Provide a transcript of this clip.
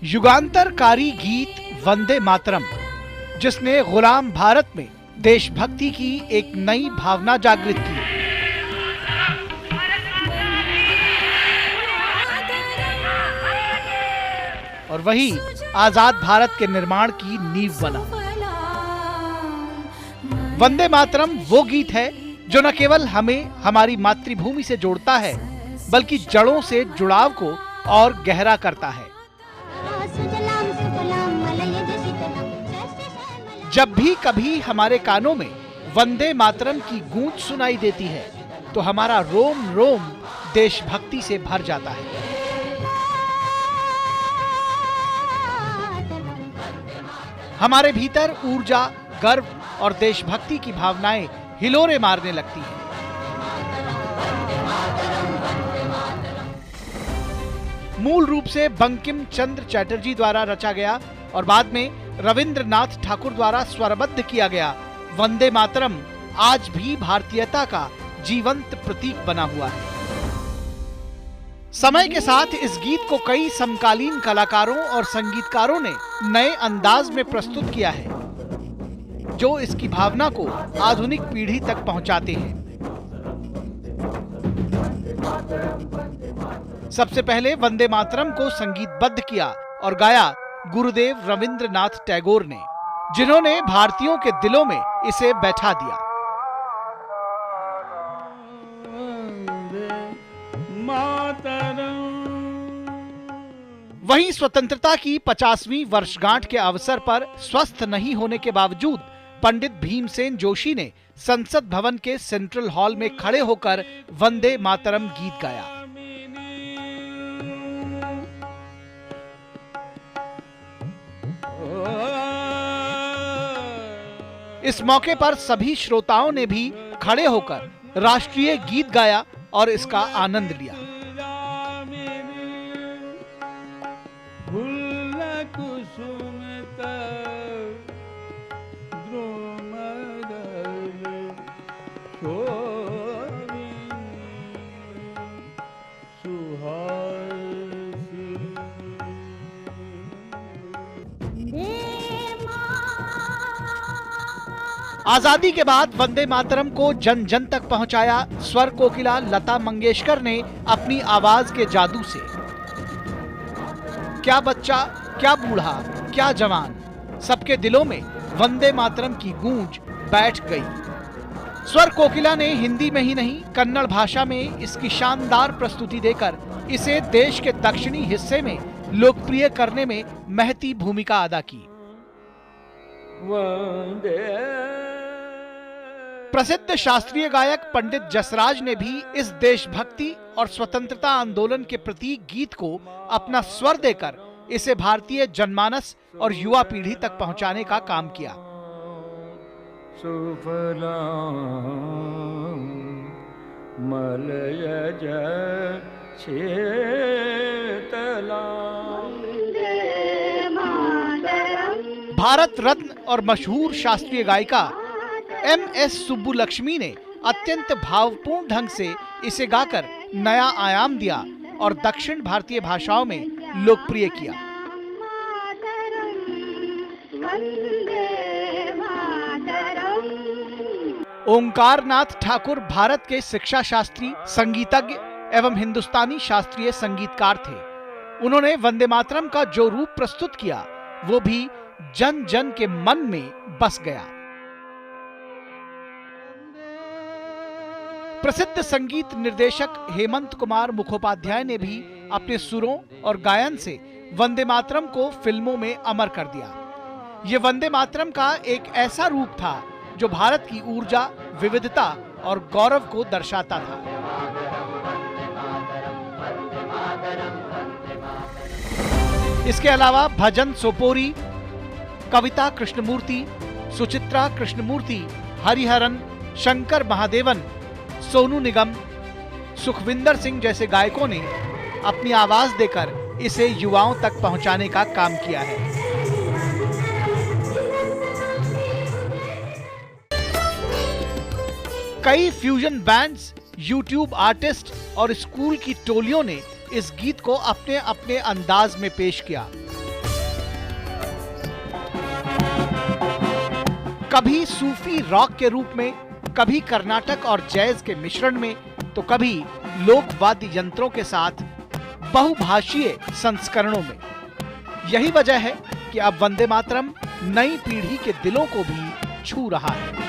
युगांतरकारी गीत वंदे मातरम, जिसने गुलाम भारत में देशभक्ति की एक नई भावना जागृत की। और वही आजाद भारत के निर्माण की नींव बना। वंदे मातरम वो गीत है जो न केवल हमें हमारी मातृभूमि से जोड़ता है, बल्कि जड़ों से जुड़ाव को और गहरा करता है। जब भी कभी हमारे कानों में वंदे मातरम की गूंज सुनाई देती है, तो हमारा रोम रोम देशभक्ति से भर जाता है। हमारे भीतर ऊर्जा, गर्व और देशभक्ति की भावनाएं हिलोरे मारने लगती हैं। मूल रूप से बंकिम चंद्र चटर्जी द्वारा रचा गया और बाद में रविंद्रनाथ ठाकुर द्वारा स्वरबद्ध किया गया वंदे मातरम आज भी भारतीयता का जीवंत प्रतीक बना हुआ है। समय के साथ इस गीत को कई समकालीन कलाकारों और संगीतकारों ने नए अंदाज में प्रस्तुत किया है, जो इसकी भावना को आधुनिक पीढ़ी तक पहुंचाते हैं। सबसे पहले वंदे मातरम को संगीतबद्ध किया और गाया गुरुदेव रविंद्रनाथ टैगोर ने, जिन्होंने भारतीयों के दिलों में इसे बैठा दिया। वहीं स्वतंत्रता की 50वीं वर्षगांठ के अवसर पर स्वस्थ नहीं होने के बावजूद पंडित भीमसेन जोशी ने संसद भवन के सेंट्रल हॉल में खड़े होकर वंदे मातरम गीत गाया। इस मौके पर सभी श्रोताओं ने भी खड़े होकर राष्ट्रीय गीत गाया और इसका आनंद लिया। आजादी के बाद वंदे मातरम को जन जन तक पहुंचाया स्वर कोकिला लता मंगेशकर ने अपनी आवाज के जादू से। क्या बच्चा, क्या बूढ़ा, क्या जवान, सबके दिलों में वंदे मातरम की गूंज बैठ गई। स्वर कोकिला ने हिंदी में ही नहीं, कन्नड़ भाषा में इसकी शानदार प्रस्तुति देकर इसे देश के दक्षिणी हिस्से में लोकप्रिय करने में महती भूमिका अदा की। प्रसिद्ध शास्त्रीय गायक पंडित जसराज ने भी इस देशभक्ति और स्वतंत्रता आंदोलन के प्रतीक गीत को अपना स्वर देकर इसे भारतीय जनमानस और युवा पीढ़ी तक पहुंचाने का काम किया। भारत रत्न और मशहूर शास्त्रीय गायिका MS सुब्बुलक्ष्मी ने अत्यंत भावपूर्ण ढंग से इसे गाकर नया आयाम दिया और दक्षिण भारतीय भाषाओं में लोकप्रिय किया। ओंकारनाथ ठाकुर भारत के शिक्षा शास्त्री, संगीतज्ञ एवं हिंदुस्तानी शास्त्रीय संगीतकार थे। उन्होंने वंदे मातरम का जो रूप प्रस्तुत किया, वो भी जन जन के मन में बस गया। प्रसिद्ध संगीत निर्देशक हेमंत कुमार मुखोपाध्याय ने भी अपने सुरों और गायन से वंदे मातरम को फिल्मों में अमर कर दिया। ये वंदे मातरम का एक ऐसा रूप था जो भारत की ऊर्जा, विविधता और गौरव को दर्शाता था। इसके अलावा भजन सोपोरी, कविता कृष्णमूर्ति, सुचित्रा कृष्णमूर्ति, हरिहरन, शंकर महादेवन, सोनू निगम, सुखविंदर सिंह जैसे गायकों ने अपनी आवाज देकर इसे युवाओं तक पहुंचाने का काम किया है। कई फ्यूजन बैंड्स, यूट्यूब आर्टिस्ट और स्कूल की टोलियों ने इस गीत को अपने अपने अंदाज में पेश किया। कभी सूफी रॉक के रूप में, कभी कर्नाटक और जैज के मिश्रण में, तो कभी लोक वाद्य यंत्रों के साथ बहुभाषीय संस्करणों में। यही वजह है कि अब वंदे मातरम नई पीढ़ी के दिलों को भी छू रहा है।